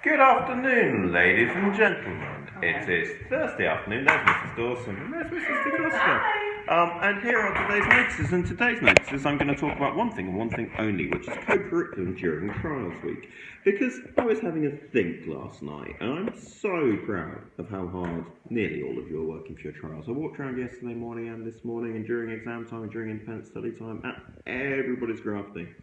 Good afternoon, ladies and gentlemen. It is Thursday afternoon. There's Mrs. Dawson and there's Mrs. DeCosta. And here are today's notices. And today's notices, I'm going to talk about one thing and one thing only, which is co-curriculum during Trials Week. Because I was having a think last night, and I'm so proud of how hard nearly all of you are working for your trials. I walked around yesterday morning and this morning, and during exam time and during independent study time, and everybody's grafting.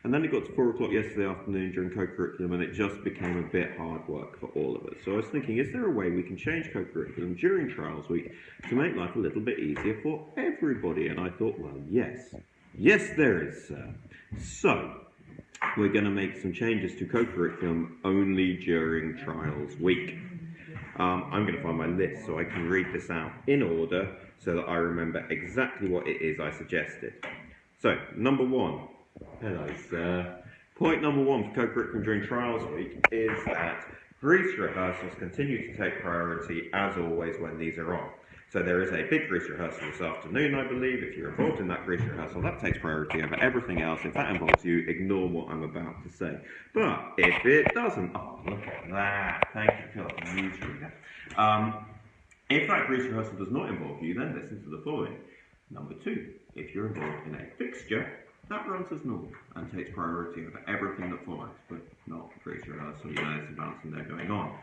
And then it got to 4 o'clock yesterday afternoon during co-curriculum, and it just became a bit hard work for all of us. So I was thinking, is there a way we can change co-curriculum during Trials Week to make life a little bit easier for everybody? And I thought, well, yes. Yes, there is, sir. So we're going to make some changes to co-curriculum only during Trials Week. I'm going to find my list so I can read this out in order so that I remember exactly what it is I suggested. So, number one. Hello, sir. Point number one for co-curriculum during Trials Week is that Grease rehearsals continue to take priority, as always, when these are on. So there is a big Grease rehearsal this afternoon, I believe. If you're involved in that Grease rehearsal, that takes priority over everything else. If that involves you, ignore what I'm about to say. But if it doesn't, oh, look at that. Thank you, Phil, the newsreader. If that Grease rehearsal does not involve you, then listen to the following. Number two, if you're involved in a fixture, that runs as normal and takes priority over everything that follows, but not Grease rehearsal, there's some balancing there going on.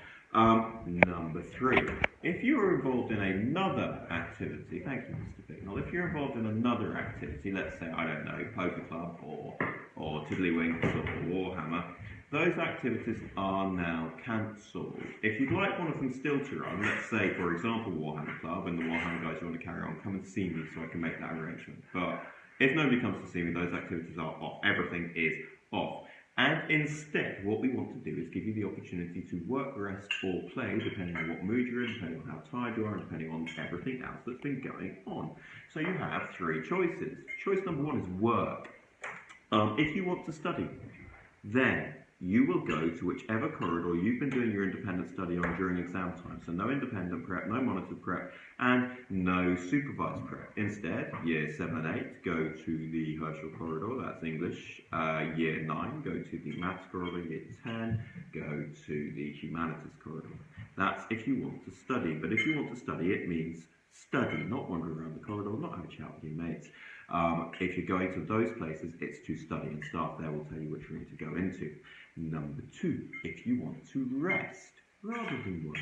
Number three, if you are involved in another activity, thank you, Mr. Bignell, if you're involved in another activity, let's say, I don't know, Poker Club or Tiddlywinks or Warhammer, those activities are now cancelled. If you'd like one of them still to run, let's say, for example, Warhammer Club, and the Warhammer guys you want to carry on, come and see me so I can make that arrangement. But if nobody comes to see me, those activities are off. Everything is off. And instead, what we want to do is give you the opportunity to work, rest, or play, depending on what mood you're in, depending on how tired you are, and depending on everything else that's been going on. So you have three choices. Choice number one is work. If you want to study, then you will go to whichever corridor you've been doing your independent study on during exam time. So no independent prep, no monitored prep, and no supervised prep. Instead, year 7 and 8 go to the Herschel corridor, that's English. Year 9 go to the maths corridor. Year 10 go to the humanities corridor. That's if you want to study. But if you want to study, it means study, not wander around the corridor, not have a chat with your mates. If you're going to those places, it's to study, and staff there will tell you which room to go into. Number two, if you want to rest rather than work,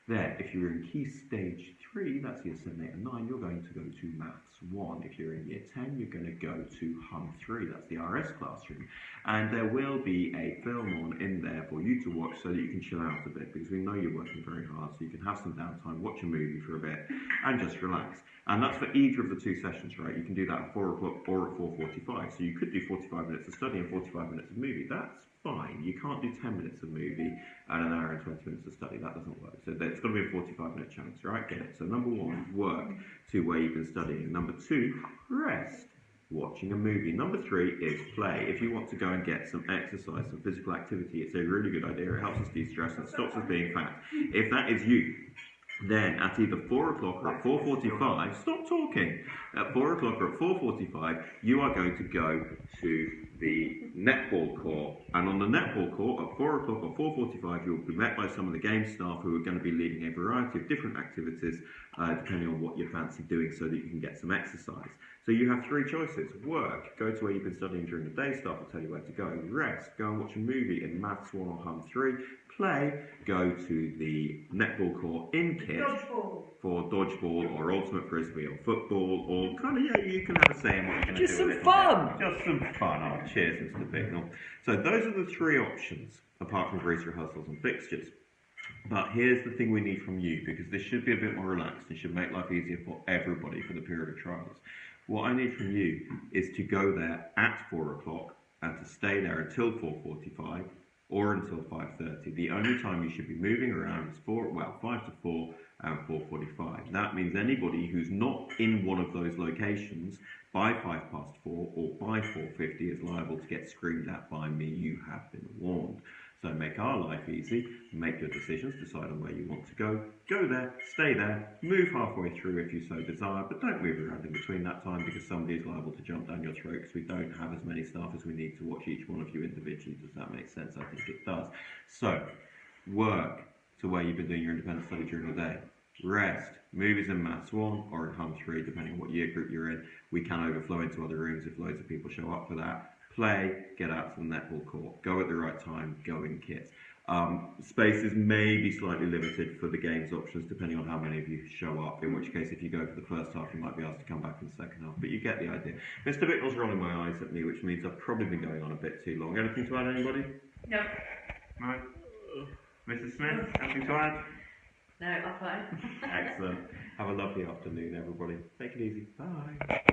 there, if you're in Key Stage 3, that's year 7, 8 and 9, you're going to go to Maths 1. If you're in year 10, you're going to go to Hum 3, that's the RS classroom. And there will be a film on in there for you to watch so that you can chill out a bit, because we know you're working very hard, so you can have some downtime, watch a movie for a bit, and just relax. And that's for either of the two sessions, right? You can do that at 4 o'clock or at 4:45. So you could do 45 minutes of study and 45 minutes of movie. That's fine. You can't do 10 minutes of movie and an hour and 20 minutes of study. That doesn't work. So it's got to be a 45-minute chunks, right? Get it? So number one, work to where you've been studying. Number two, rest. Watching a movie. Number three is play. If you want to go and get some exercise, some physical activity, it's a really good idea. It helps us de-stress and stops us being fat. If that is you, then at either 4 o'clock or at 4:45, stop talking. At 4 o'clock or at 4:45, you are going to go to the netball court. And on the netball court at 4 o'clock or 4:45, you'll be met by some of the game staff who are going to be leading a variety of different activities, depending on what you fancy doing, so that you can get some exercise. So you have three choices. Work, go to where you've been studying during the day, staff will tell you where to go. Rest, go and watch a movie in Maths 1 or Hum 3. Play, go to the netball court in kit for dodgeball or ultimate frisbee or football, or kind of, yeah, you can have a say in what you're going to do. Just some fun! Just some fun. Oh, cheers, Mr. Bignell. So those are the three options, apart from Grease rehearsals and fixtures. But here's the thing we need from you, because this should be a bit more relaxed and should make life easier for everybody for the period of trials. What I need from you is to go there at 4 o'clock and to stay there until 4:45 or until 5:30. The only time you should be moving around is 5 to 4 and 4:45. That means anybody who's not in one of those locations by 4 or by 4:50 is liable to get screamed at by me. You have been warned. So make our life easy, make your decisions, decide on where you want to go there, stay there, move halfway through if you so desire, but don't move around in between that time, because somebody is liable to jump down your throat, because we don't have as many staff as we need to watch each one of you individually. Does that make sense? I think it does. So Work to where you've been doing your independent study during the day. Rest. Movies and Maths 1 or in Hum 3, depending on what year group you're in. We can overflow into other rooms if loads of people show up for that. Play, get out to the netball court. Go at the right time, go in kits. Spaces may be slightly limited for the games options depending on how many of you show up, in which case if you go for the first half you might be asked to come back in the second half, but you get the idea. Mr. Bicknell's rolling my eyes at me, which means I've probably been going on a bit too long. Anything to add, anybody? No. No? Mrs. Smith, anything to add? No, I'm fine. Excellent. Have a lovely afternoon, everybody. Take it easy. Bye.